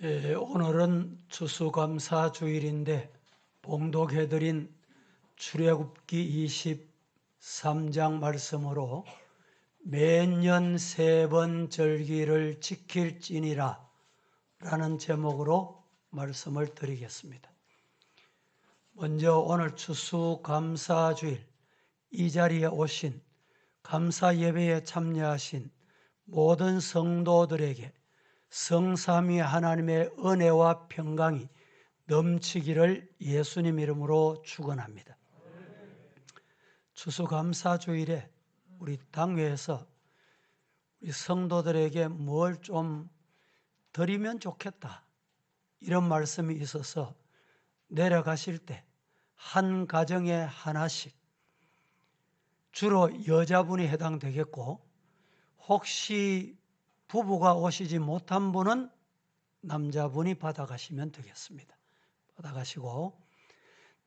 오늘은 추수감사주일인데 봉독해드린 출애굽기 23장 말씀으로 매년 3번 절기를 지킬지니라 라는 제목으로 말씀을 드리겠습니다. 먼저 오늘 추수감사주일 이 자리에 오신 감사예배에 참여하신 모든 성도들에게 성삼위 하나님의 은혜와 평강이 넘치기를 예수님 이름으로 축원합니다. 추수감사주일에 우리 당회에서 우리 성도들에게 뭘 좀 드리면 좋겠다 이런 말씀이 있어서 내려가실 때 한 가정에 하나씩, 주로 여자분이 해당되겠고 혹시 부부가 오시지 못한 분은 남자분이 받아가시면 되겠습니다. 받아가시고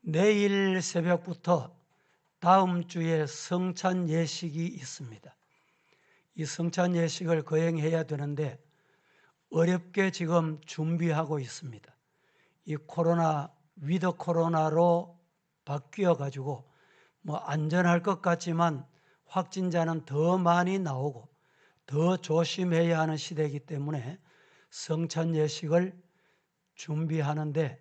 내일 새벽부터 다음 주에 성찬 예식이 있습니다. 이 성찬 예식을 거행해야 되는데 어렵게 지금 준비하고 있습니다. 이 위드 코로나로 바뀌어가지고 안전할 것 같지만 확진자는 더 많이 나오고 더 조심해야 하는 시대이기 때문에 성찬 예식을 준비하는데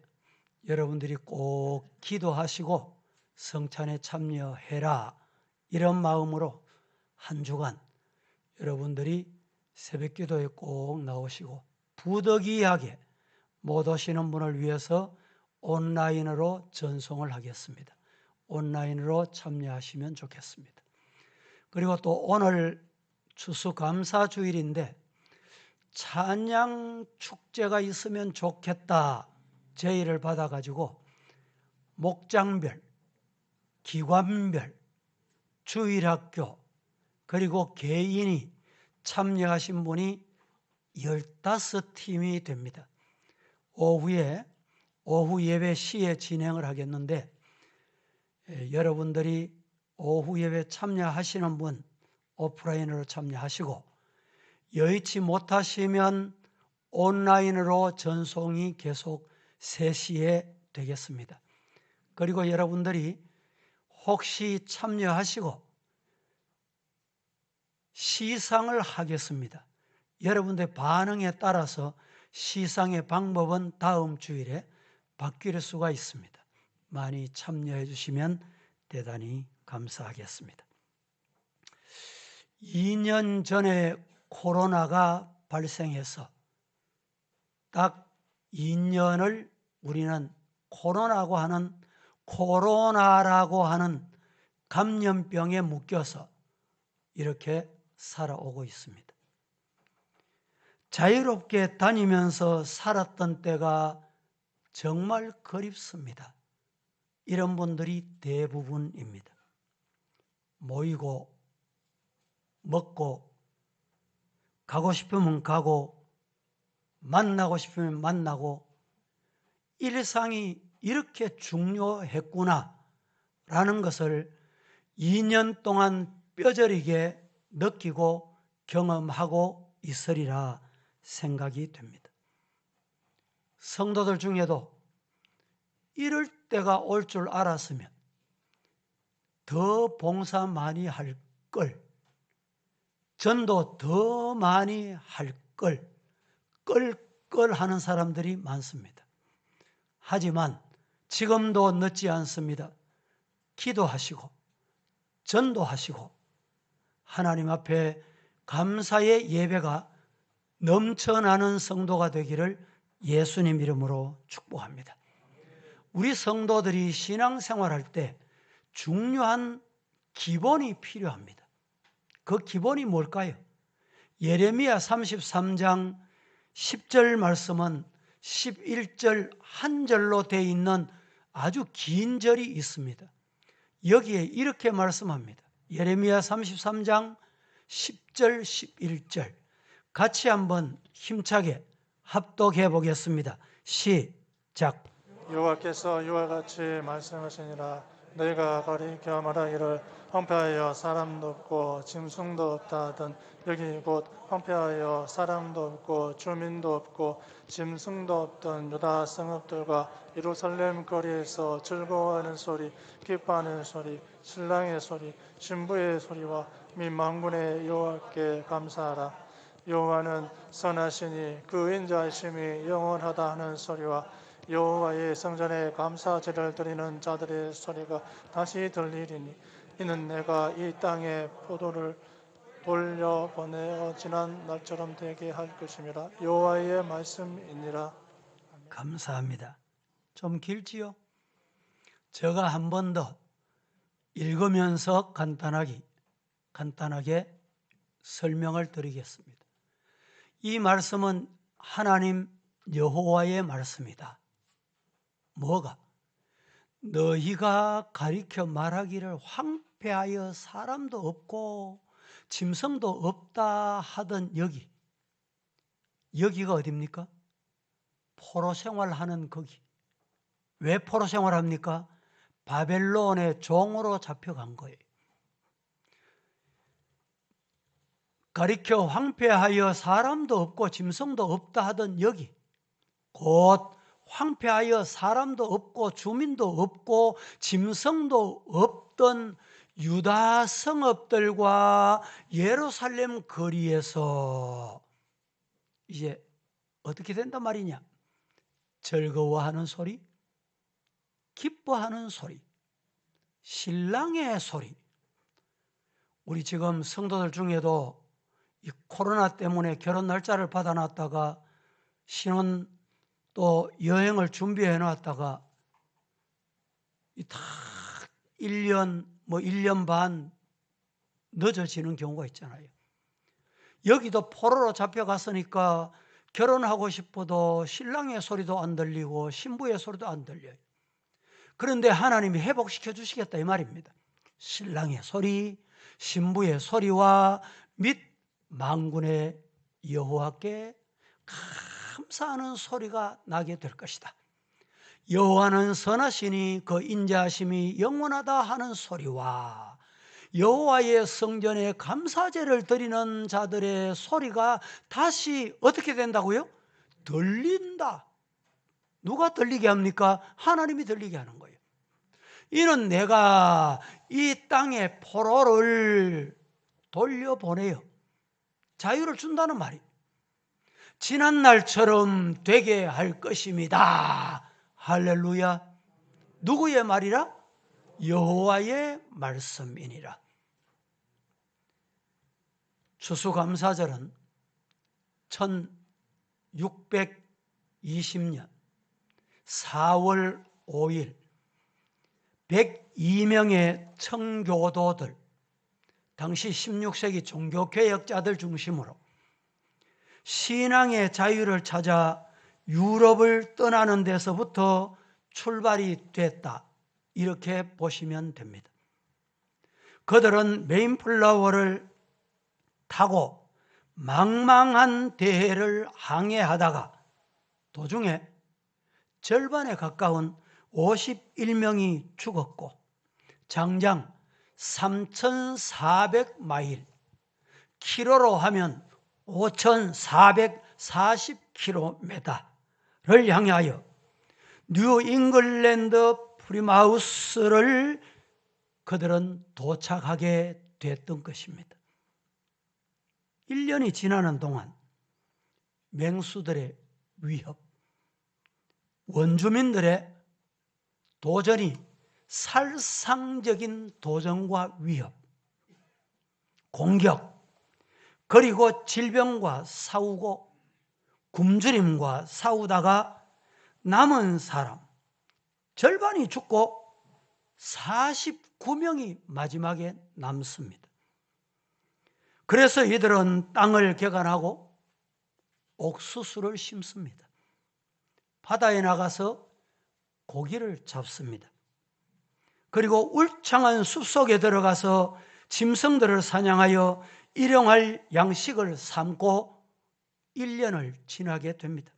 여러분들이 꼭 기도하시고 성찬에 참여해라 이런 마음으로 한 주간 여러분들이 새벽 기도에 꼭 나오시고 부득이하게 못 오시는 분을 위해서 온라인으로 전송을 하겠습니다. 온라인으로 참여하시면 좋겠습니다. 그리고 또 오늘 추수감사주일인데 찬양 축제가 있으면 좋겠다 제의를 받아가지고 목장별, 기관별, 주일학교 그리고 개인이 참여하신 분이 15팀이 됩니다. 오후 예배 시에 진행을 하겠는데 여러분들이 오후 예배 참여하시는 분 오프라인으로 참여하시고 여의치 못하시면 온라인으로 전송이 계속 3시에 되겠습니다. 그리고 여러분들이 혹시 참여하시고 시상을 하겠습니다. 여러분들의 반응에 따라서 시상의 방법은 다음 주일에 바뀔 수가 있습니다. 많이 참여해 주시면 대단히 감사하겠습니다. 2년 전에 코로나가 발생해서 딱 2년을 우리는 코로나라고 하는 감염병에 묶여서 이렇게 살아오고 있습니다. 자유롭게 다니면서 살았던 때가 정말 그립습니다. 이런 분들이 대부분입니다. 모이고 먹고 가고 싶으면 가고 만나고 싶으면 만나고 일상이 이렇게 중요했구나 라는 것을 2년 동안 뼈저리게 느끼고 경험하고 있으리라 생각이 됩니다. 성도들 중에도 이럴 때가 올 줄 알았으면 더 봉사 많이 할 걸, 전도 더 많이 할 걸, 끌끌 하는 사람들이 많습니다. 하지만 지금도 늦지 않습니다. 기도하시고 전도하시고 하나님 앞에 감사의 예배가 넘쳐나는 성도가 되기를 예수님 이름으로 축복합니다. 우리 성도들이 신앙생활할 때 중요한 기본이 필요합니다. 그 기본이 뭘까요? 예레미야 33장 10절 말씀은 11절 한 절로 되어 있는 아주 긴 절이 있습니다. 여기에 이렇게 말씀합니다. 예레미야 33장 10절 11절 같이 한번 힘차게 합독해 보겠습니다. 시작. 여호와께서 이와 같이 말씀하시니라. 너희가 가리켜 말하기를 황폐하여 사람도 없고 짐승도 없다 하던 여기 곧 황폐하여 사람도 없고 주민도 없고 짐승도 없던 유다 성읍들과 예루살렘 거리에서 즐거워하는 소리, 기뻐하는 소리, 신랑의 소리, 신부의 소리와 및 만군의 여호와께 감사하라. 여호와는 선하시니 그 인자하심이 영원하다 하는 소리와 여호와의 성전에 감사제를 드리는 자들의 소리가 다시 들리리니 이는 내가 이 땅에 포도를 돌려보내어 지난 날처럼 되게 할 것임이라. 여호와의 말씀이니라. 감사합니다. 좀 길지요? 제가 한 번 더 읽으면서 간단하게 설명을 드리겠습니다. 이 말씀은 하나님 여호와의 말씀이다. 뭐가? 너희가 가리켜 말하기를 황폐하여 사람도 없고 짐승도 없다 하던 여기가 어딥니까? 포로 생활하는 거기. 왜 포로 생활합니까? 바벨론의 종으로 잡혀간 거예요. 가리켜 황폐하여 사람도 없고 짐승도 없다 하던 여기, 곧 황폐하여 사람도 없고 주민도 없고 짐승도 없던 유다 성읍들과 예루살렘 거리에서 이제 어떻게 된단 말이냐? 즐거워하는 소리, 기뻐하는 소리, 신랑의 소리. 우리 지금 성도들 중에도 이 코로나 때문에 결혼 날짜를 받아놨다가 신혼 또 여행을 준비해 놨다가 다 1년, 1년 반 늦어지는 경우가 있잖아요. 여기도 포로로 잡혀갔으니까 결혼하고 싶어도 신랑의 소리도 안 들리고 신부의 소리도 안 들려요. 그런데 하나님이 회복시켜 주시겠다 이 말입니다. 신랑의 소리, 신부의 소리와 및 만군의 여호와께 감사하는 소리가 나게 될 것이다. 여호와는 선하시니 그 인자하심이 영원하다 하는 소리와 여호와의 성전에 감사제를 드리는 자들의 소리가 다시 어떻게 된다고요? 들린다. 누가 들리게 합니까? 하나님이 들리게 하는 거예요. 이는 내가 이 땅에 포로를 돌려보내요. 자유를 준다는 말이에요. 지난 날처럼 되게 할 것입니다. 할렐루야. 누구의 말이라? 여호와의 말씀이니라. 추수감사절은 1620년 4월 5일 102명의 청교도들, 당시 16세기 종교개혁자들 중심으로 신앙의 자유를 찾아 유럽을 떠나는 데서부터 출발이 됐다. 이렇게 보시면 됩니다. 그들은 메인플라워를 타고 망망한 대해를 항해하다가 도중에 절반에 가까운 51명이 죽었고 장장 3,400마일, 키로로 하면 5,440km를 향하여 뉴 잉글랜드 프리마우스를 그들은 도착하게 됐던 것입니다. 1년이 지나는 동안 맹수들의 위협, 원주민들의 도전이 살상적인 도전과 위협, 공격, 그리고 질병과 싸우고 굶주림과 싸우다가 남은 사람 절반이 죽고 49명이 마지막에 남습니다. 그래서 이들은 땅을 개간하고 옥수수를 심습니다. 바다에 나가서 고기를 잡습니다. 그리고 울창한 숲속에 들어가서 짐승들을 사냥하여 일용할 양식을 삼고 1년을 지나게 됩니다.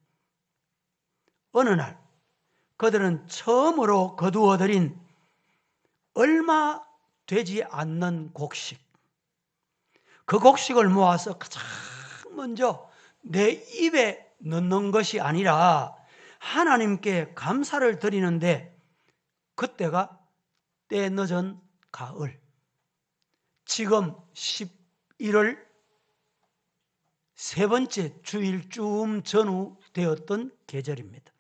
어느 날 그들은 처음으로 거두어들인 얼마 되지 않는 곡식, 그 곡식을 모아서 가장 먼저 내 입에 넣는 것이 아니라 하나님께 감사를 드리는데, 그때가 때 늦은 가을, 지금 11월 세 번째 주일쯤 전후 되었던 계절입니다.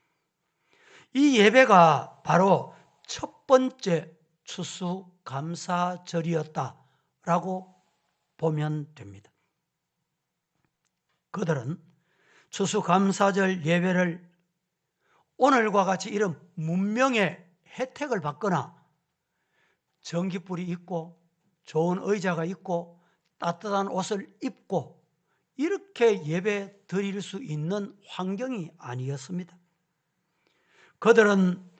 이 예배가 바로 첫 번째 추수감사절이었다라고 보면 됩니다. 그들은 추수감사절 예배를 오늘과 같이 이런 문명의 혜택을 받거나 전깃불이 있고 좋은 의자가 있고 따뜻한 옷을 입고 이렇게 예배 드릴 수 있는 환경이 아니었습니다. 그들은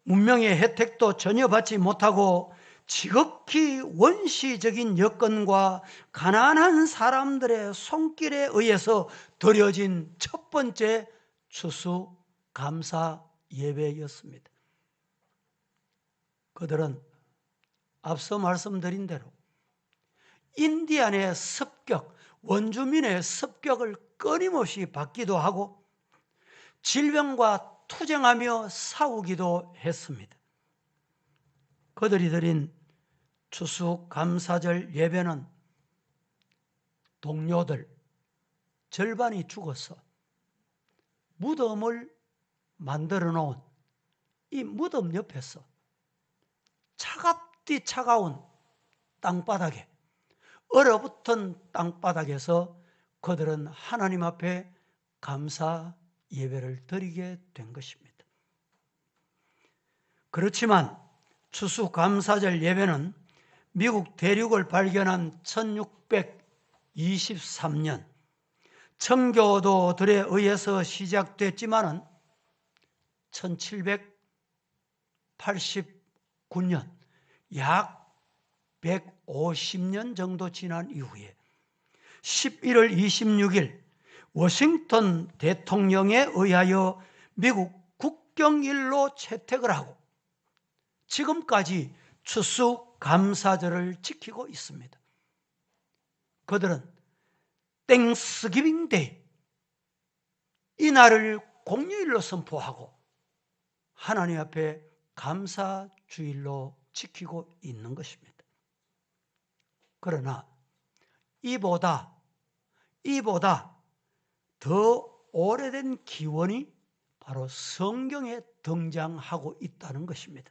문명의 혜택도 전혀 받지 못하고 지극히 원시적인 여건과 가난한 사람들의 손길에 의해서 드려진 첫 번째 추수감사 예배였습니다. 그들은 앞서 말씀드린 대로 인디안의 습격, 원주민의 습격을 끊임없이 받기도 하고 질병과 투쟁하며 싸우기도 했습니다. 그들이 드린 추수감사절 예배는 동료들 절반이 죽어서 무덤을 만들어 놓은 이 무덤 옆에서 차갑디 차가운 땅바닥에, 얼어붙은 땅바닥에서 그들은 하나님 앞에 감사 예배를 드리게 된 것입니다. 그렇지만 추수감사절 예배는 미국 대륙을 발견한 1623년 청교도들에 의해서 시작됐지만은 1789년 약 150년 정도 지난 이후에 11월 26일 워싱턴 대통령에 의하여 미국 국경일로 채택을 하고 지금까지 추수감사절을 지키고 있습니다. 그들은 땡스기빙 데이, 이 날을 공휴일로 선포하고 하나님 앞에 감사주일로 지키고 있는 것입니다. 그러나 이보다 더 오래된 기원이 바로 성경에 등장하고 있다는 것입니다.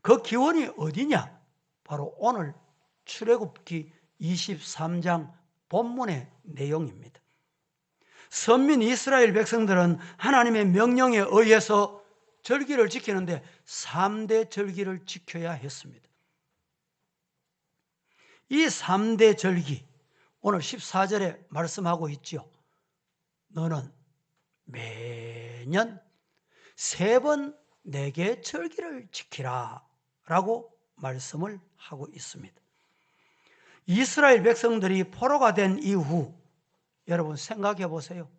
그 기원이 어디냐? 바로 오늘 출애굽기 23장 본문의 내용입니다. 선민 이스라엘 백성들은 하나님의 명령에 의해서 절기를 지키는데 3대 절기를 지켜야 했습니다. 이 3대 절기, 오늘 14절에 말씀하고 있죠. 너는 매년 3번 내게 절기를 지키라 라고 말씀을 하고 있습니다. 이스라엘 백성들이 포로가 된 이후 여러분 생각해 보세요.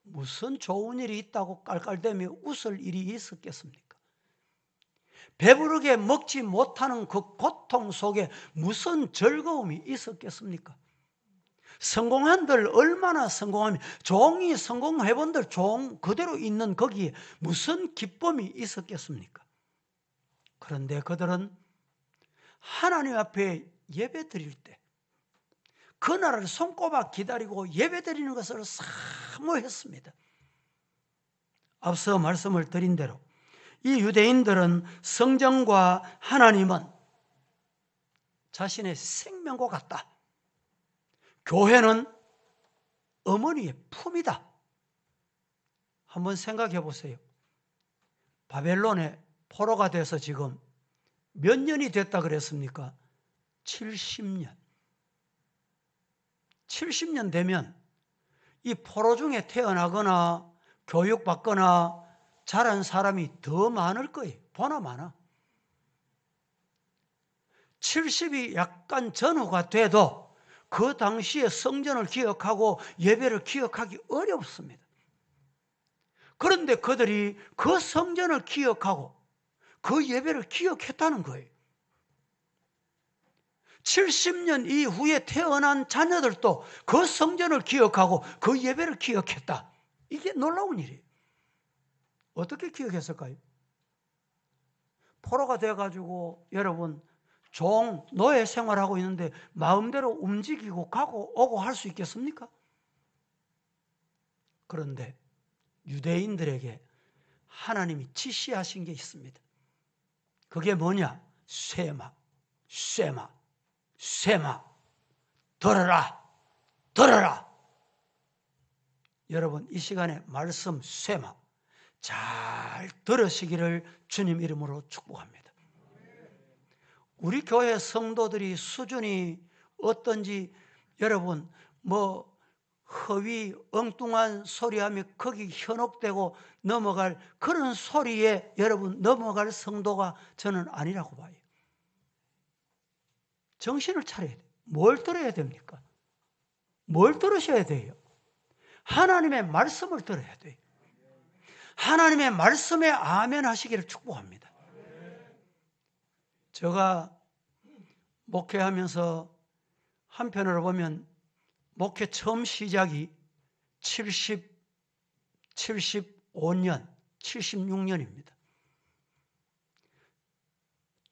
무슨 좋은 일이 있다고 깔깔대며 웃을 일이 있었겠습니까? 배부르게 먹지 못하는 그 고통 속에 무슨 즐거움이 있었겠습니까? 성공한들 얼마나 성공하며 종이 성공해본들 종 그대로 있는 거기에 무슨 기쁨이 있었겠습니까? 그런데 그들은 하나님 앞에 예배 드릴 때 그날을 손꼽아 기다리고 예배 드리는 것을 사모했습니다. 앞서 말씀을 드린 대로 이 유대인들은 성전과 하나님은 자신의 생명과 같다. 교회는 어머니의 품이다. 한번 생각해 보세요. 바벨론에 포로가 돼서 지금 몇 년이 됐다 그랬습니까? 70년. 70년 되면 이 포로 중에 태어나거나 교육받거나 자란 사람이 더 많을 거예요. 보나 마나. 70이 약간 전후가 돼도 그 당시에 성전을 기억하고 예배를 기억하기 어렵습니다. 그런데 그들이 그 성전을 기억하고 그 예배를 기억했다는 거예요. 70년 이후에 태어난 자녀들도 그 성전을 기억하고 그 예배를 기억했다. 이게 놀라운 일이에요. 어떻게 기억했을까요? 포로가 돼가지고 여러분 노예 생활하고 있는데 마음대로 움직이고 가고 오고 할 수 있겠습니까? 그런데 유대인들에게 하나님이 지시하신 게 있습니다. 그게 뭐냐? 쇠마, 쇠마, 쇠마. 들어라, 들어라. 여러분 이 시간에 말씀 쇠마 잘 들으시기를 주님 이름으로 축복합니다. 우리 교회 성도들이 수준이 어떤지 여러분 허위 엉뚱한 소리하며 거기 현혹되고 넘어갈 그런 소리에 여러분 넘어갈 성도가 저는 아니라고 봐요. 정신을 차려야 돼요. 뭘 들어야 됩니까? 뭘 들으셔야 돼요? 하나님의 말씀을 들어야 돼요. 하나님의 말씀에 아멘 하시기를 축복합니다. 제가 목회하면서 한편으로 보면 목회 처음 시작이 75년, 76년입니다.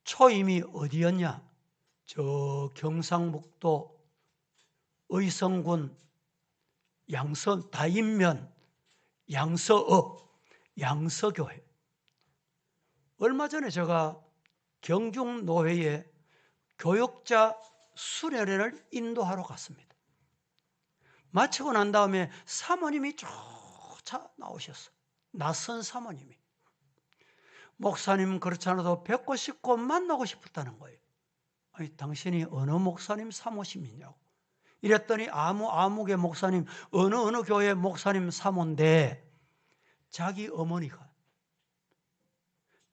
초임이 어디였냐? 저 경상북도 의성군 다인면 양서읍 양서교회. 얼마 전에 제가 경중노회에 교육자 수련회를 인도하러 갔습니다. 마치고 난 다음에 사모님이 쫓아 나오셨어. 낯선 사모님이. 목사님 그렇지 않아도 뵙고 싶고 만나고 싶었다는 거예요. 아니, 당신이 어느 목사님 사모심이냐고. 이랬더니 아무개 목사님, 어느 교회 목사님 사모인데 자기 어머니가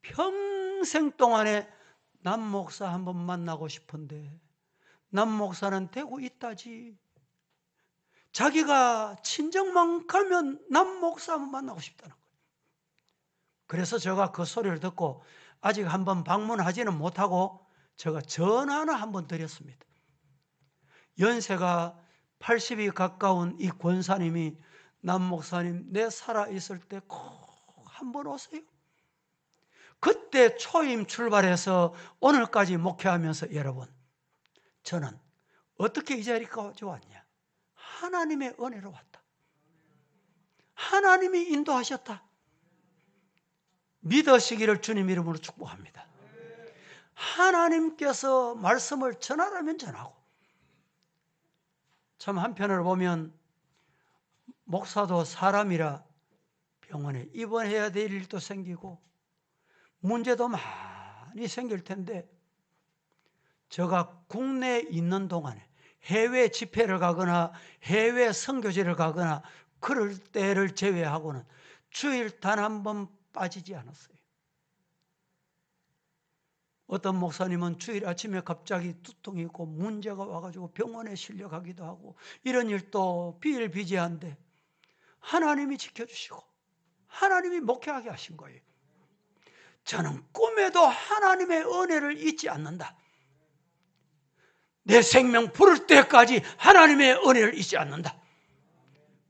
평생 동안에 남 목사 한번 만나고 싶은데 남 목사는 되고 있다지. 자기가 친정만 가면 남 목사 한번 만나고 싶다는 거예요. 그래서 제가 그 소리를 듣고 아직 한번 방문하지는 못하고 제가 전화는 한번 드렸습니다. 연세가 80이 가까운 이 권사님이 남 목사님 내 살아있을 때 꼭 한번 오세요. 그때 초임 출발해서 오늘까지 목회하면서 여러분 저는 어떻게 이 자리까지 왔냐? 하나님의 은혜로 왔다. 하나님이 인도하셨다. 믿으시기를 주님 이름으로 축복합니다. 하나님께서 말씀을 전하라면 전하고 참 한편으로 보면 목사도 사람이라 병원에 입원해야 될 일도 생기고 문제도 많이 생길 텐데 제가 국내에 있는 동안에 해외 집회를 가거나 해외 선교지를 가거나 그럴 때를 제외하고는 주일 단 한 번 빠지지 않았어요. 어떤 목사님은 주일 아침에 갑자기 두통이 있고 문제가 와가지고 병원에 실려가기도 하고 이런 일도 비일비재한데 하나님이 지켜주시고 하나님이 목회하게 하신 거예요. 저는 꿈에도 하나님의 은혜를 잊지 않는다. 내 생명 부를 때까지 하나님의 은혜를 잊지 않는다.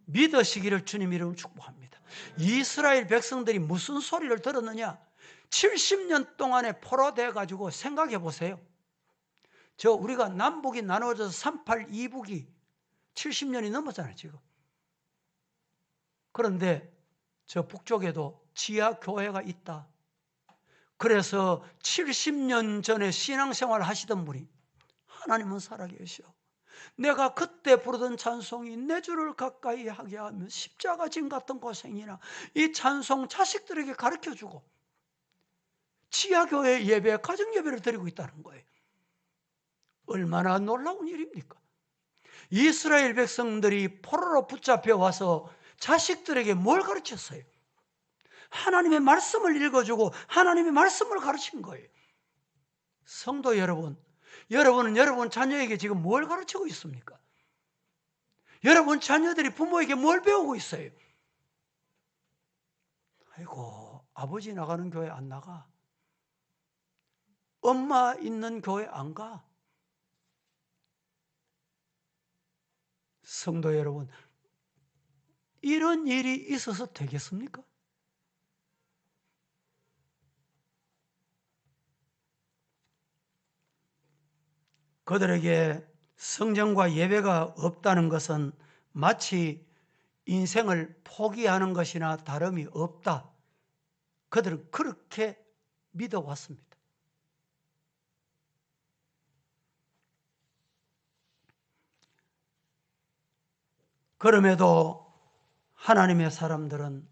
믿으시기를 주님 이름으로 축복합니다. 이스라엘 백성들이 무슨 소리를 들었느냐? 70년 동안에 포로돼 가지고 생각해 보세요. 우리가 남북이 나눠져서 382북이 70년이 넘었잖아요, 지금. 그런데 저 북쪽에도 지하 교회가 있다. 그래서 70년 전에 신앙생활을 하시던 분이 하나님은 살아계셔. 내가 그때 부르던 찬송이 내 주를 가까이 하게 하면 십자가 짐 같은 고생이나 이 찬송 자식들에게 가르쳐주고 지하교회 예배, 가정예배를 드리고 있다는 거예요. 얼마나 놀라운 일입니까? 이스라엘 백성들이 포로로 붙잡혀 와서 자식들에게 뭘 가르쳤어요? 하나님의 말씀을 읽어주고 하나님의 말씀을 가르친 거예요. 성도 여러분, 여러분은 여러분 자녀에게 지금 뭘 가르치고 있습니까? 여러분 자녀들이 부모에게 뭘 배우고 있어요? 아이고, 아버지 나가는 교회 안 나가. 엄마 있는 교회 안 가. 성도 여러분, 이런 일이 있어서 되겠습니까? 그들에게 성전과 예배가 없다는 것은 마치 인생을 포기하는 것이나 다름이 없다. 그들은 그렇게 믿어왔습니다. 그럼에도 하나님의 사람들은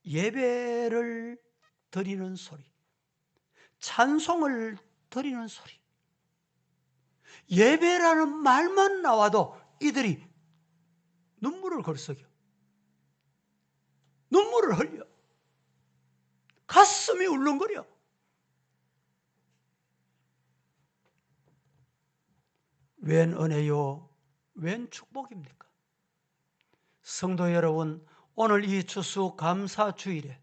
예배를 드리는 소리, 찬송을 드리는 소리, 예배라는 말만 나와도 이들이 눈물을 걸썩여, 눈물을 흘려, 가슴이 울렁거려. 웬 은혜요, 웬 축복입니까? 성도 여러분, 오늘 이 추수감사주일에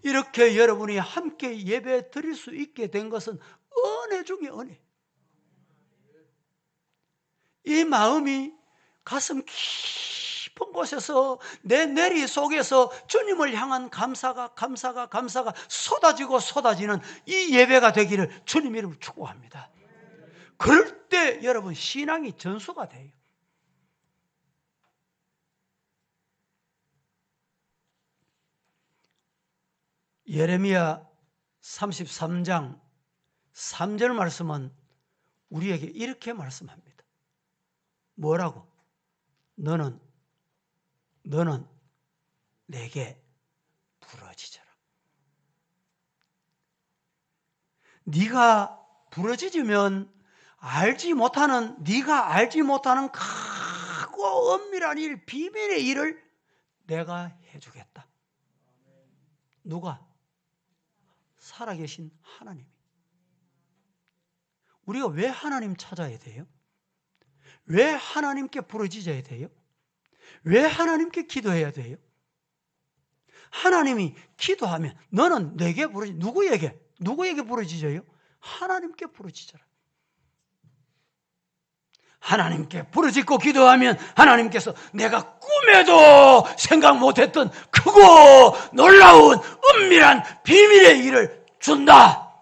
이렇게 여러분이 함께 예배 드릴 수 있게 된 것은 은혜 중에 은혜. 이 마음이 가슴 깊은 곳에서 내 내리 속에서 주님을 향한 감사가 쏟아지고 쏟아지는 이 예배가 되기를 주님 이름으로 축복합니다. 그럴 때 여러분 신앙이 전수가 돼요. 예레미야 33장 3절 말씀은 우리에게 이렇게 말씀합니다. 뭐라고? 너는 내게 부러지져라. 네가 부러지면 네가 알지 못하는 크고 엄밀한 일, 비밀의 일을 내가 해주겠다. 누가? 살아계신 하나님이. 우리가 왜 하나님 찾아야 돼요? 왜 하나님께 부르짖어야 돼요? 왜 하나님께 기도해야 돼요? 하나님이 기도하면 너는 내게 부르짖어. 누구에게 부르짖어요? 하나님께 부르짖어라. 하나님께 부르짖고 기도하면 하나님께서 내가 꿈에도 생각 못했던 크고 놀라운 은밀한 비밀의 일을 준다.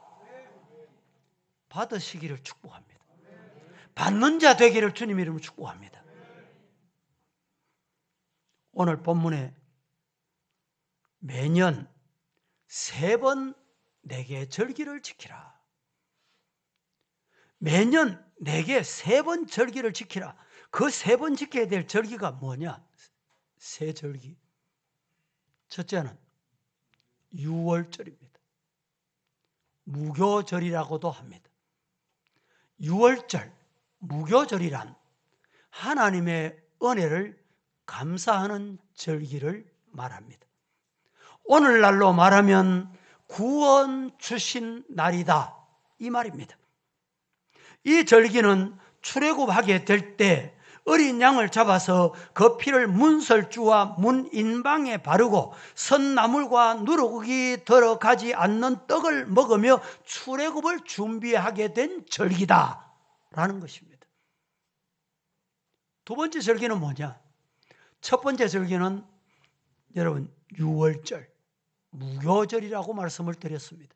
받으시기를 축복합니다. 받는 자 되기를 주님 이름으로 축복합니다. 오늘 본문에 매년 3번 내게 절기를 지키라. 매년 내게 3번 절기를 지키라. 그 3번 지켜야 될 절기가 뭐냐? 3절기. 첫째는 유월절입니다. 무교절이라고도 합니다. 유월절, 무교절이란 하나님의 은혜를 감사하는 절기를 말합니다. 오늘날로 말하면 구원 주신 날이다, 이 말입니다. 이 절기는 출애굽하게 될 때 어린 양을 잡아서 그 피를 문설주와 문인방에 바르고 선나물과 누룩이 들어가지 않는 떡을 먹으며 출애굽을 준비하게 된 절기다라는 것입니다. 두 번째 절기는 뭐냐? 첫 번째 절기는 여러분 유월절, 무교절이라고 말씀을 드렸습니다.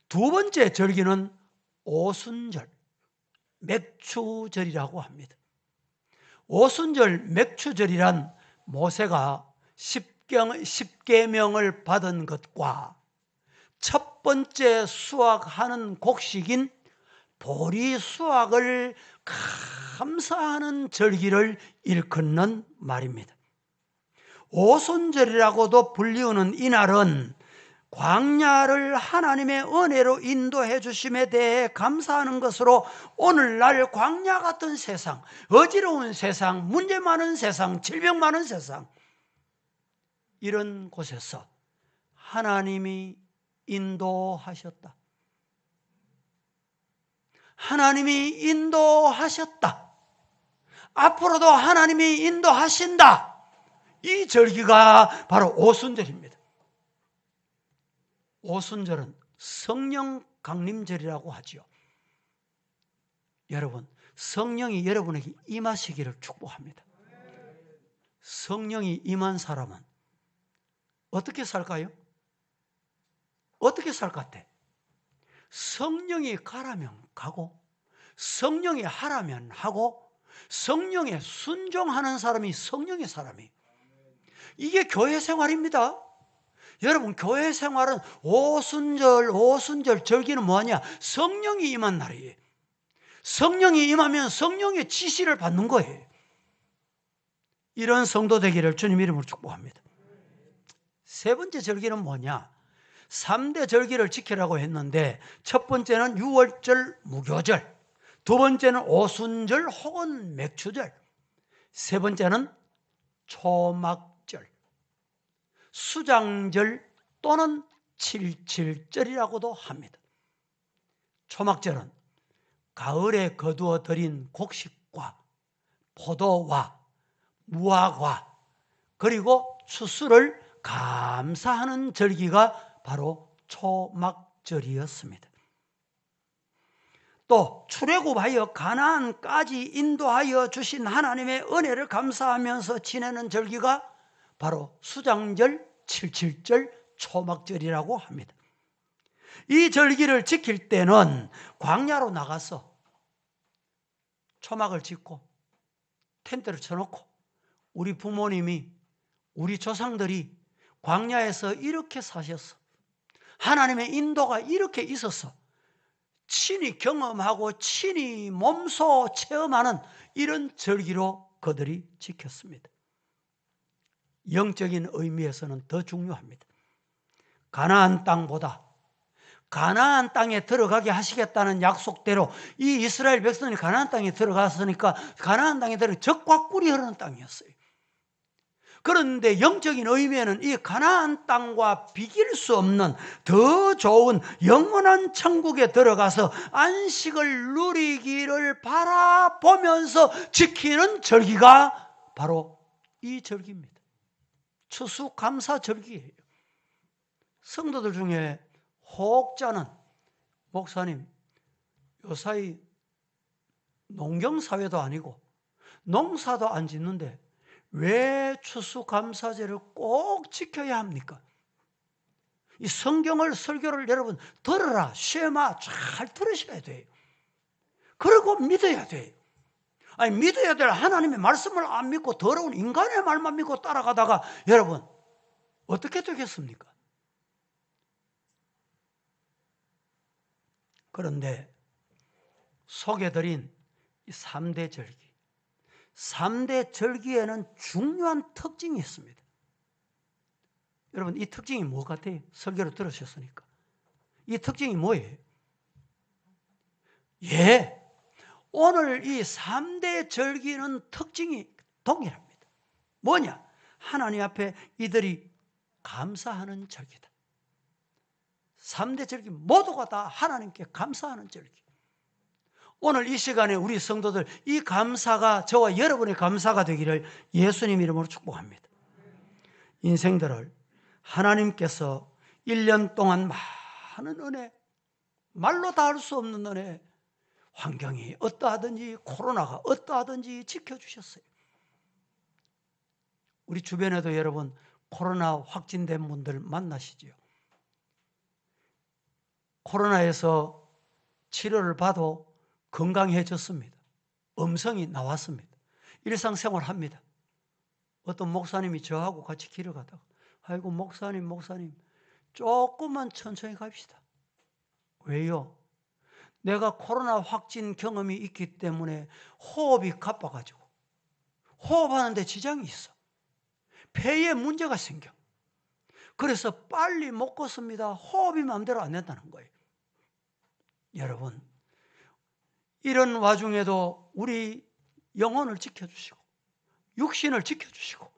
두 번째 절기는 오순절, 맥추절이라고 합니다. 오순절, 맥추절이란 모세가 십계명을 받은 것과 첫 번째 수확하는 곡식인 보리 수확을 감사하는 절기를 일컫는 말입니다. 오순절이라고도 불리우는 이날은 광야를 하나님의 은혜로 인도해 주심에 대해 감사하는 것으로 오늘날 광야 같은 세상, 어지러운 세상, 문제 많은 세상, 질병 많은 세상, 이런 곳에서 하나님이 인도하셨다. 하나님이 인도하셨다. 앞으로도 하나님이 인도하신다. 이 절기가 바로 오순절입니다. 오순절은 성령 강림절이라고 하지요. 여러분, 성령이 여러분에게 임하시기를 축복합니다. 성령이 임한 사람은 어떻게 살까요? 어떻게 살 것 같아? 성령이 가라면 가고, 성령이 하라면 하고, 성령에 순종하는 사람이 성령의 사람이. 이게 교회 생활입니다. 여러분, 교회 생활은 오순절 절기는 뭐냐? 성령이 임한 날이에요. 성령이 임하면 성령의 지시를 받는 거예요. 이런 성도 되기를 주님 이름으로 축복합니다. 세 번째 절기는 뭐냐? 3대 절기를 지키라고 했는데, 첫 번째는 유월절 무교절, 두 번째는 오순절 혹은 맥추절, 세 번째는 초막절, 수장절 또는 칠칠절이라고도 합니다. 초막절은 가을에 거두어 들인 곡식과 포도와 무화과 그리고 추수를 감사하는 절기가 바로 초막절이었습니다. 또 출애굽하여 가나안까지 인도하여 주신 하나님의 은혜를 감사하면서 지내는 절기가 바로 수장절, 칠칠절, 초막절이라고 합니다. 이 절기를 지킬 때는 광야로 나가서 초막을 짓고 텐트를 쳐놓고, 우리 부모님이, 우리 조상들이 광야에서 이렇게 사셨어. 하나님의 인도가 이렇게 있었어. 친히 경험하고 친히 몸소 체험하는 이런 절기로 그들이 지켰습니다. 영적인 의미에서는 더 중요합니다. 가나안 땅보다 가나안 땅에 들어가게 하시겠다는 약속대로 이 이스라엘 백성이 가나안 땅에 들어갔으니까 가나안 땅에 들어가 젖과 꿀이 흐르는 땅이었어요. 그런데 영적인 의미에는 이 가나안 땅과 비길 수 없는 더 좋은 영원한 천국에 들어가서 안식을 누리기를 바라보면서 지키는 절기가 바로 이 절기입니다. 추수감사절기예요. 성도들 중에 혹자는 목사님, 요사이 농경사회도 아니고 농사도 안 짓는데 왜 추수감사제를 꼭 지켜야 합니까? 이 성경을, 설교를 여러분 들으라, 쉐마 잘 들으셔야 돼요. 그리고 믿어야 돼요. 아니, 믿어야 될 하나님의 말씀을 안 믿고 더러운 인간의 말만 믿고 따라가다가 여러분 어떻게 되겠습니까? 그런데 소개드린 이 3대 절기, 3대 절기에는 중요한 특징이 있습니다. 여러분, 이 특징이 뭐 같아요? 설교를 들으셨으니까. 이 특징이 뭐예요? 예, 오늘 이 3대 절기는 특징이 동일합니다. 뭐냐? 하나님 앞에 이들이 감사하는 절기다. 3대 절기 모두가 다 하나님께 감사하는 절기. 오늘 이 시간에 우리 성도들 이 감사가 저와 여러분의 감사가 되기를 예수님 이름으로 축복합니다. 인생들을 하나님께서 1년 동안 많은 은혜, 말로 다 할 수 없는 은혜, 환경이 어떠하든지 코로나가 어떠하든지 지켜주셨어요. 우리 주변에도 여러분 코로나 확진된 분들 만나시죠? 코로나에서 치료를 받아 건강해졌습니다. 음성이 나왔습니다. 일상생활 합니다. 어떤 목사님이 저하고 같이 길을 가다가 아이고 목사님 조금만 천천히 갑시다. 왜요? 내가 코로나 확진 경험이 있기 때문에 호흡이 가빠가지고 호흡하는데 지장이 있어. 폐에 문제가 생겨. 그래서 빨리 못 걷습니다. 호흡이 마음대로 안 된다는 거예요. 여러분, 이런 와중에도 우리 영혼을 지켜주시고 육신을 지켜주시고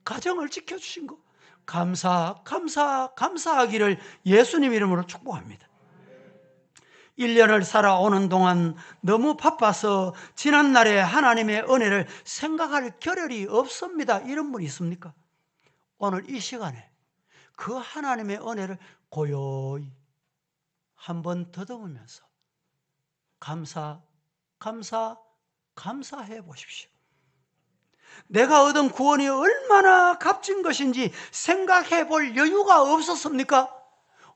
가정을 지켜주신 거 감사하기를 예수님 이름으로 축복합니다. 1년을 살아오는 동안 너무 바빠서 지난날의 하나님의 은혜를 생각할 겨를이 없습니다. 이런 분이 있습니까? 오늘 이 시간에 그 하나님의 은혜를 고요히 한번 더듬으면서 감사해 보십시오. 내가 얻은 구원이 얼마나 값진 것인지 생각해 볼 여유가 없었습니까?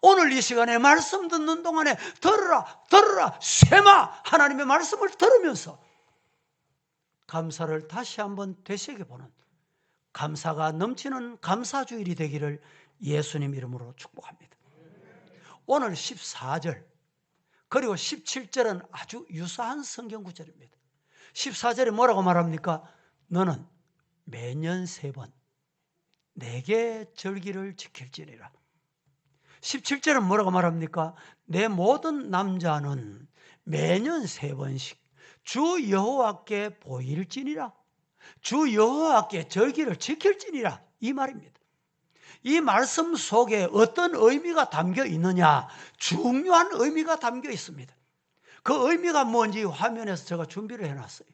오늘 이 시간에 말씀 듣는 동안에 들으라 쇠마 하나님의 말씀을 들으면서 감사를 다시 한번 되새겨보는 감사가 넘치는 감사주일이 되기를 예수님 이름으로 축복합니다. 오늘 14절 그리고 17절은 아주 유사한 성경 구절입니다. 14절에 뭐라고 말합니까? 너는 매년 3번 내게 절기를 지킬지니라. 17절은 뭐라고 말합니까? 내 모든 남자는 매년 3번씩 주 여호와께 보일지니라. 주 여호와께 절기를 지킬지니라. 이 말입니다. 이 말씀 속에 어떤 의미가 담겨 있느냐? 중요한 의미가 담겨 있습니다. 그 의미가 뭔지 화면에서 제가 준비를 해놨어요.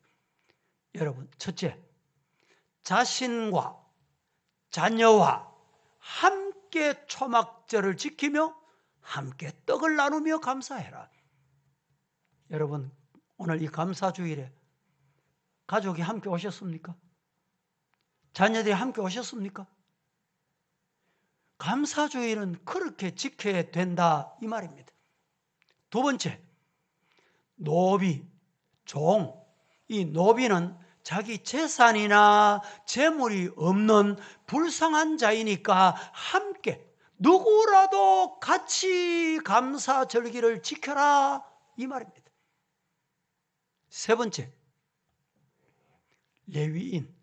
여러분, 첫째, 자신과 자녀와 함께 초막절을 지키며 함께 떡을 나누며 감사해라. 여러분, 오늘 이 감사주일에 가족이 함께 오셨습니까? 자녀들이 함께 오셨습니까? 감사주일은 그렇게 지켜야 된다 이 말입니다. 두 번째, 노비, 종. 이 노비는 자기 재산이나 재물이 없는 불쌍한 자이니까 함께 누구라도 같이 감사절기를 지켜라 이 말입니다. 세 번째, 레위인.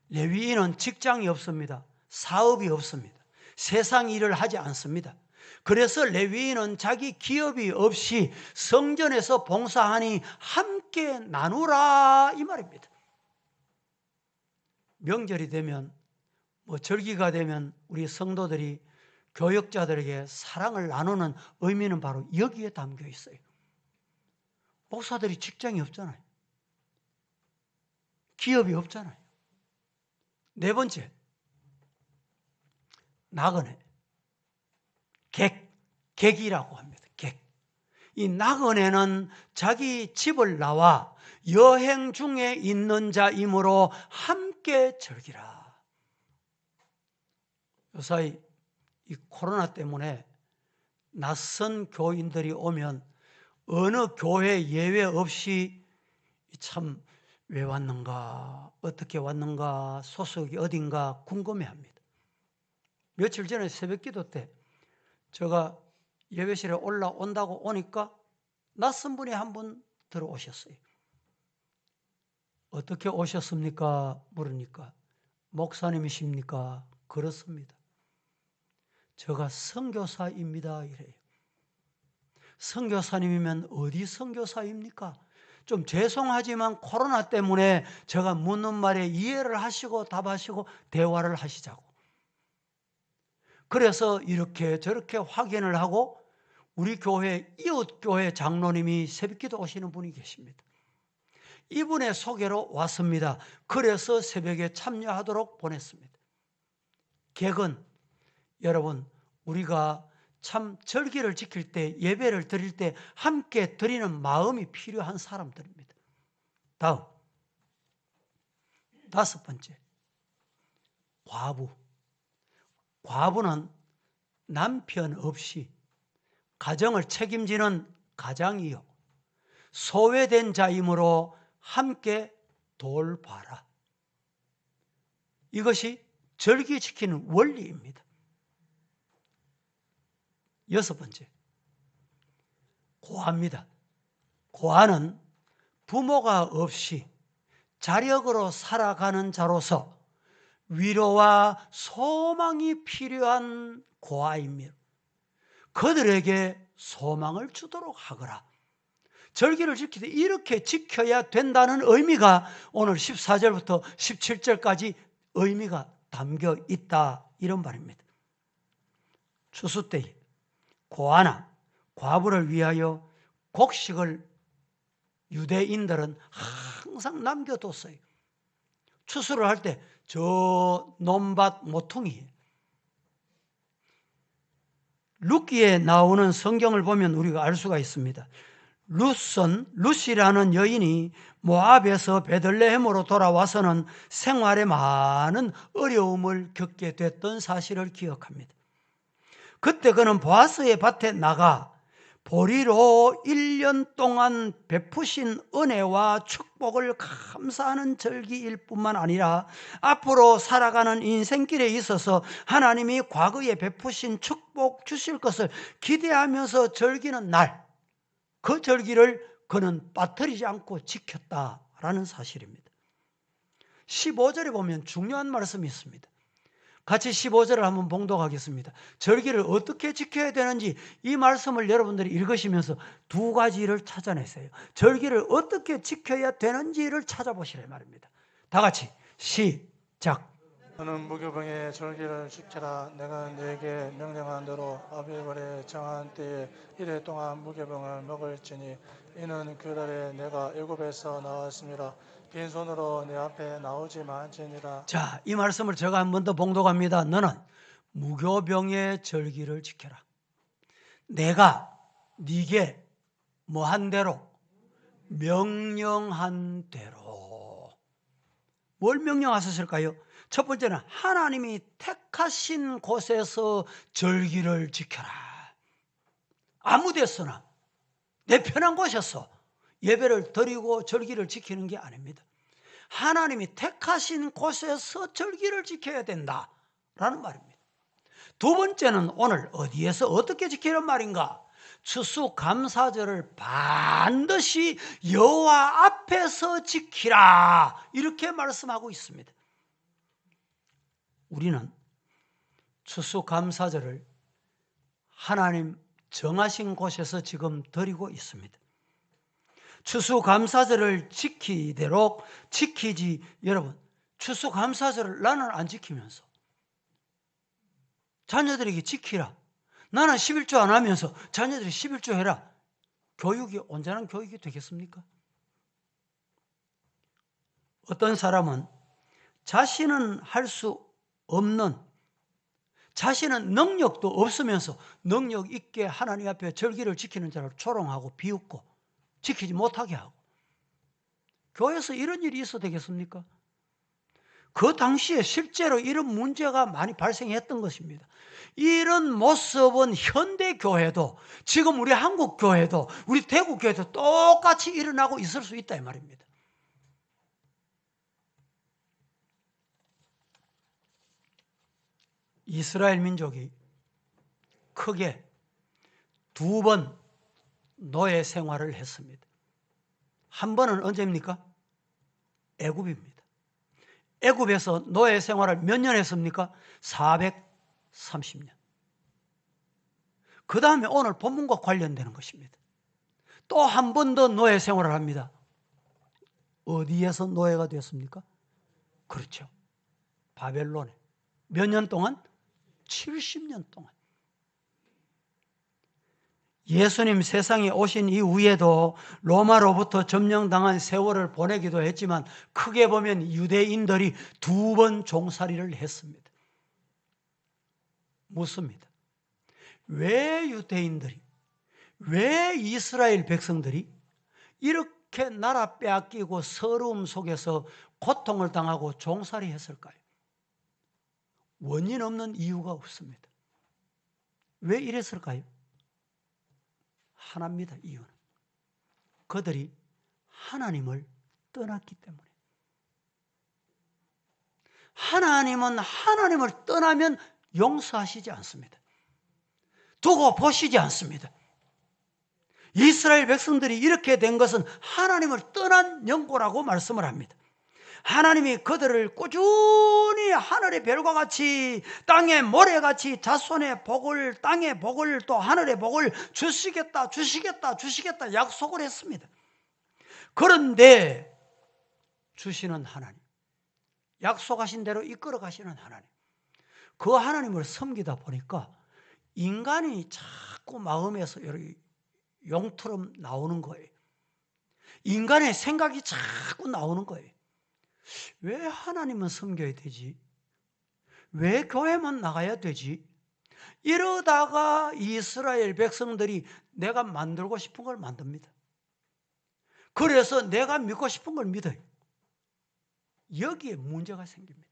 레위인은 직장이 없습니다. 사업이 없습니다. 세상 일을 하지 않습니다. 그래서 레위인은 자기 기업이 없이 성전에서 봉사하니 함께 나누라 이 말입니다. 명절이 되면 절기가 되면 우리 성도들이 교역자들에게 사랑을 나누는 의미는 바로 여기에 담겨 있어요. 목사들이 직장이 없잖아요. 기업이 없잖아요. 네 번째, 나그네. 객이라고 합니다. 객. 이 나그네는 자기 집을 나와 여행 중에 있는 자이므로 함께 즐기라. 요사이 이 코로나 때문에 낯선 교인들이 오면 어느 교회 예외 없이 참 왜 왔는가, 어떻게 왔는가, 소속이 어딘가 궁금해합니다. 며칠 전에 새벽기도 때 제가 예배실에 올라온다고 오니까 낯선 분이 한 분 들어오셨어요. 어떻게 오셨습니까? 물으니까 목사님이십니까? 그렇습니다. 제가 선교사입니다. 이래요. 선교사님이면 어디 선교사입니까? 좀 죄송하지만 코로나 때문에 제가 묻는 말에 이해를 하시고 답하시고 대화를 하시자고. 그래서 이렇게 저렇게 확인을 하고 우리 교회 이웃교회 장로님이 새벽기도 오시는 분이 계십니다. 이분의 소개로 왔습니다. 그래서 새벽에 참여하도록 보냈습니다. 객은 여러분 우리가 참 절기를 지킬 때 예배를 드릴 때 함께 드리는 마음이 필요한 사람들입니다. 다음 다섯 번째, 과부. 과부는 남편 없이 가정을 책임지는 가장이요 소외된 자이므로 함께 돌봐라. 이것이 절기 지키는 원리입니다. 여섯 번째, 고아입니다. 고아는 부모가 없이 자력으로 살아가는 자로서 위로와 소망이 필요한 고아입니다. 그들에게 소망을 주도록 하거라. 절기를 지킬 때 이렇게 지켜야 된다는 의미가 오늘 14절부터 17절까지 의미가 담겨 있다 이런 말입니다. 추수 때에 고아나 과부를 위하여 곡식을 유대인들은 항상 남겨뒀어요. 추수를 할 때 저 논밭 모퉁이 룻기에 나오는 성경을 보면 우리가 알 수가 있습니다. 룻이라는 여인이 모압에서 베들레헴으로 돌아와서는 생활에 많은 어려움을 겪게 됐던 사실을 기억합니다. 그때 그는 보아스의 밭에 나가 보리로 1년 동안 베푸신 은혜와 축복을 감사하는 절기일 뿐만 아니라 앞으로 살아가는 인생길에 있어서 하나님이 과거에 베푸신 축복 주실 것을 기대하면서 즐기는 날, 그 절기를 그는 빠뜨리지 않고 지켰다라는 사실입니다. 15절에 보면 중요한 말씀이 있습니다. 같이 15절을 한번 봉독하겠습니다. 절기를 어떻게 지켜야 되는지 이 말씀을 여러분들이 읽으시면서 두 가지를 찾아내세요. 절기를 어떻게 지켜야 되는지를 찾아보시라 말입니다. 다 같이 시작. 너는 무교병의 절기를 지켜라. 내가 네게 명령한 대로 아비월에 정한 때에 이래 동안 무교병을 먹을지니 이는 그 달에 내가 애굽에서 나왔습니다. 빈손으로 내 앞에 나오지 말지니라. 자, 이 말씀을 제가 한 번 더 봉독합니다. 너는 무교병의 절기를 지켜라. 내가 네게 뭐한 대로? 명령한 대로. 뭘 명령하셨을까요? 첫 번째는 하나님이 택하신 곳에서 절기를 지켜라. 아무 데서나 내 편한 곳에서 예배를 드리고 절기를 지키는 게 아닙니다. 하나님이 택하신 곳에서 절기를 지켜야 된다라는 말입니다. 두 번째는 오늘 어디에서 어떻게 지키는 말인가? 추수감사절을 반드시 여호와 앞에서 지키라, 이렇게 말씀하고 있습니다. 우리는 추수감사절을 하나님 정하신 곳에서 지금 드리고 있습니다. 추수감사절을 지키도록 지키지. 여러분, 추수감사절을 나는 안 지키면서 자녀들에게 지키라, 나는 11조 안 하면서 자녀들이 11조 해라, 교육이 온전한 교육이 되겠습니까? 어떤 사람은 자신은 할 수 없는, 자신은 능력도 없으면서 능력 있게 하나님 앞에 절기를 지키는 자를 조롱하고 비웃고 지키지 못하게 하고, 교회에서 이런 일이 있어도 되겠습니까? 그 당시에 실제로 이런 문제가 많이 발생했던 것입니다. 이런 모습은 현대 교회도, 지금 우리 한국 교회도, 우리 대구 교회도 똑같이 일어나고 있을 수 있다 이 말입니다. 이스라엘 민족이 크게 두 번 노예 생활을 했습니다. 한 번은 언제입니까? 애굽입니다. 애굽에서 노예 생활을 몇 년 했습니까? 430년. 그 다음에 오늘 본문과 관련되는 것입니다. 또 한 번 더 노예 생활을 합니다. 어디에서 노예가 됐습니까? 그렇죠, 바벨론에. 몇 년 동안? 70년 동안. 예수님 세상에 오신 이후에도 로마로부터 점령당한 세월을 보내기도 했지만 크게 보면 유대인들이 두 번 종살이를 했습니다. 묻습니다. 왜 유대인들이, 왜 이스라엘 백성들이 이렇게 나라 빼앗기고 서러움 속에서 고통을 당하고 종살이 했을까요? 원인 없는 이유가 없습니다. 왜 이랬을까요? 하나입니다. 이유는 그들이 하나님을 떠났기 때문에. 하나님은 하나님을 떠나면 용서하시지 않습니다. 두고 보시지 않습니다. 이스라엘 백성들이 이렇게 된 것은 하나님을 떠난 연고라고 말씀을 합니다. 하나님이 그들을 꾸준히 하늘의 별과 같이 땅의 모래같이 자손의 복을, 땅의 복을, 또 하늘의 복을 주시겠다 약속을 했습니다. 그런데 주시는 하나님, 약속하신 대로 이끌어 가시는 하나님, 그 하나님을 섬기다 보니까 인간이 자꾸 마음에서 용처럼 나오는 거예요. 인간의 생각이 자꾸 나오는 거예요. 왜 하나님은 섬겨야 되지? 왜 교회만 나가야 되지? 이러다가 이스라엘 백성들이 내가 만들고 싶은 걸 만듭니다. 그래서 내가 믿고 싶은 걸 믿어요. 여기에 문제가 생깁니다.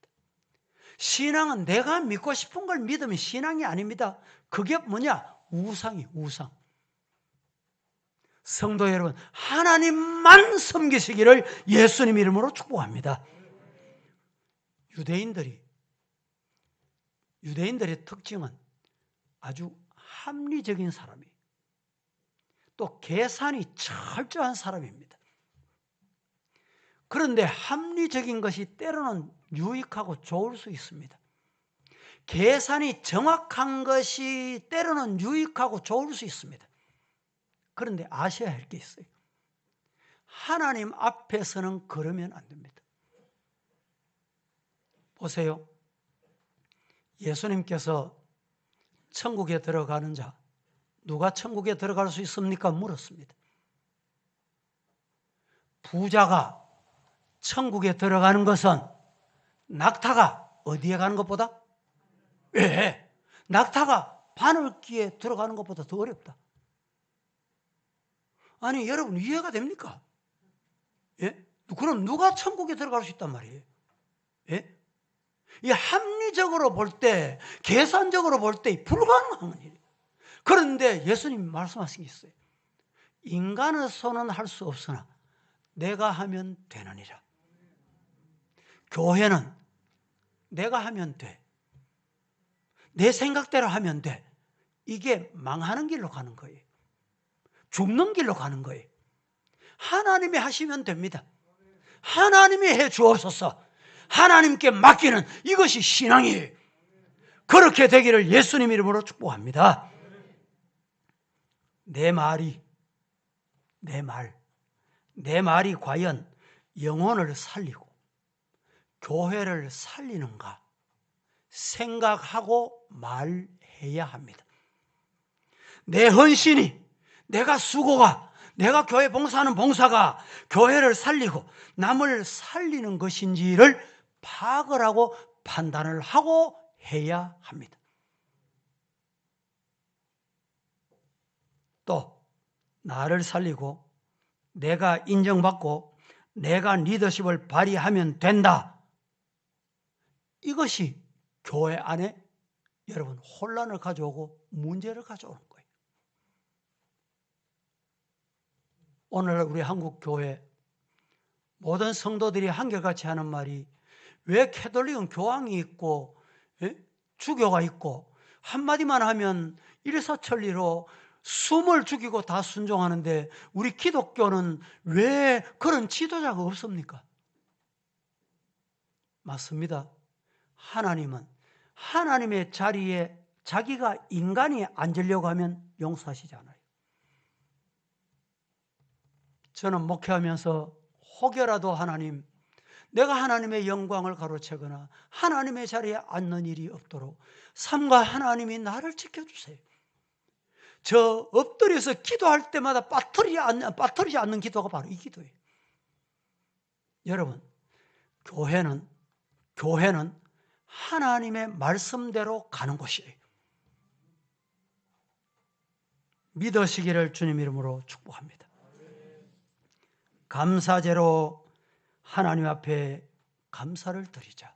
신앙은 내가 믿고 싶은 걸 믿으면 신앙이 아닙니다. 그게 뭐냐? 우상이 우상. 성도 여러분, 하나님만 섬기시기를 예수님 이름으로 축복합니다. 유대인들의 특징은 아주 합리적인 사람이에요. 또 계산이 철저한 사람입니다. 그런데 합리적인 것이 때로는 유익하고 좋을 수 있습니다. 계산이 정확한 것이 때로는 유익하고 좋을 수 있습니다. 그런데 아셔야 할 게 있어요. 하나님 앞에서는 그러면 안 됩니다. 보세요. 예수님께서 천국에 들어가는 자, 누가 천국에 들어갈 수 있습니까? 물었습니다. 부자가 천국에 들어가는 것은 낙타가 어디에 가는 것보다? 왜? 낙타가 바늘귀에 들어가는 것보다 더 어렵다. 아니 여러분 이해가 됩니까? 예? 그럼 누가 천국에 들어갈 수 있단 말이에요? 예? 이 합리적으로 볼 때, 계산적으로 볼 때 불가능한 일이에요. 그런데 예수님이 말씀하신 게 있어요. 인간의 손은 할 수 없으나 내가 하면 되느니라. 교회는 내가 하면 돼. 내 생각대로 하면 돼. 이게 망하는 길로 가는 거예요. 죽는 길로 가는 거예요. 하나님이 하시면 됩니다. 하나님이 해 주옵소서. 하나님께 맡기는 이것이 신앙이에요. 그렇게 되기를 예수님 이름으로 축복합니다. 내 말이 과연 영혼을 살리고 교회를 살리는가 생각하고 말해야 합니다. 내 헌신이, 내가 수고가, 내가 교회 봉사하는 봉사가 교회를 살리고 남을 살리는 것인지를 파악을 하고 판단을 하고 해야 합니다. 또 나를 살리고 내가 인정받고 내가 리더십을 발휘하면 된다. 이것이 교회 안에 여러분 혼란을 가져오고 문제를 가져오는 거예요. 오늘 우리 한국 교회 모든 성도들이 한결같이 하는 말이 왜 캐톨릭은 교황이 있고 주교가 있고 한마디만 하면 일사천리로 숨을 죽이고 다 순종하는데 우리 기독교는 왜 그런 지도자가 없습니까? 맞습니다. 하나님은 하나님의 자리에 자기가 인간이 앉으려고 하면 용서하시지 않아요. 저는 목회하면서 혹여라도 하나님, 내가 하나님의 영광을 가로채거나 하나님의 자리에 앉는 일이 없도록 삼가 하나님이 나를 지켜주세요. 저 엎드려서 기도할 때마다 빠뜨리지 않는 기도가 바로 이 기도예요. 여러분, 교회는 하나님의 말씀대로 가는 곳이에요. 믿으시기를 주님 이름으로 축복합니다. 감사제로 하나님 앞에 감사를 드리자.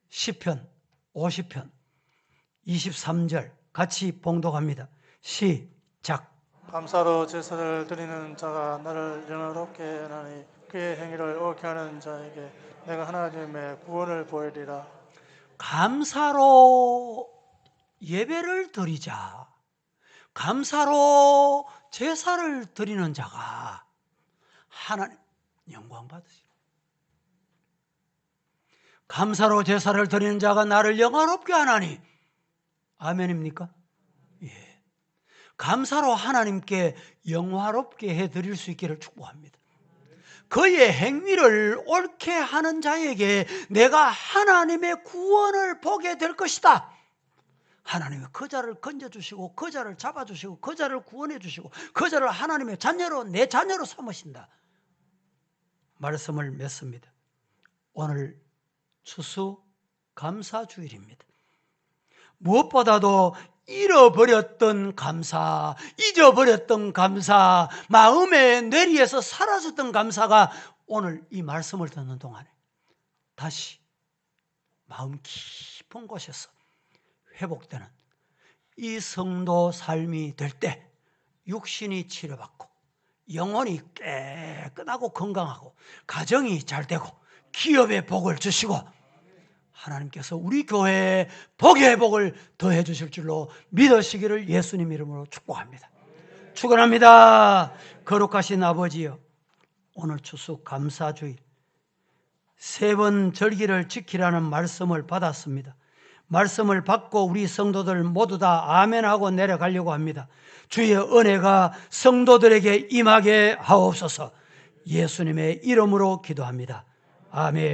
시편 50편 23절 같이 봉독합니다. 시작. 감사로 제사를 드리는 자가 나를 영화롭게 하나니 그의 행위를 옳게 하는 자에게 내가 하나님의 구원을 보이리라. 감사로 예배를 드리자. 감사로 제사를 드리는 자가 하나님 영광 받으시오. 감사로 제사를 드리는 자가 나를 영화롭게 하나니 아멘입니까? 예. 감사로 하나님께 영화롭게 해드릴 수 있기를 축복합니다. 그의 행위를 옳게 하는 자에게 내가 하나님의 구원을 보게 될 것이다. 하나님이 그 자를 건져주시고 그 자를 잡아주시고 그 자를 구원해주시고 그 자를 하나님의 자녀로 내 자녀로 삼으신다. 말씀을 맺습니다. 오늘 추수 감사주일입니다. 무엇보다도 잃어버렸던 감사, 잊어버렸던 감사, 마음의 뇌리에서 사라졌던 감사가 오늘 이 말씀을 듣는 동안에 다시 마음 깊은 곳에서 회복되는 이 성도 삶이 될 때 육신이 치료받고 영혼이 깨끗하고 건강하고 가정이 잘 되고 기업에 복을 주시고 하나님께서 우리 교회에 복의 복을 더해 주실 줄로 믿으시기를 예수님 이름으로 축복합니다. 축원합니다. 거룩하신 아버지여, 오늘 추수 감사주일 3번 절기를 지키라는 말씀을 받았습니다. 말씀을 받고 우리 성도들 모두 다 아멘하고 내려가려고 합니다. 주의 은혜가 성도들에게 임하게 하옵소서. 예수님의 이름으로 기도합니다. 아멘.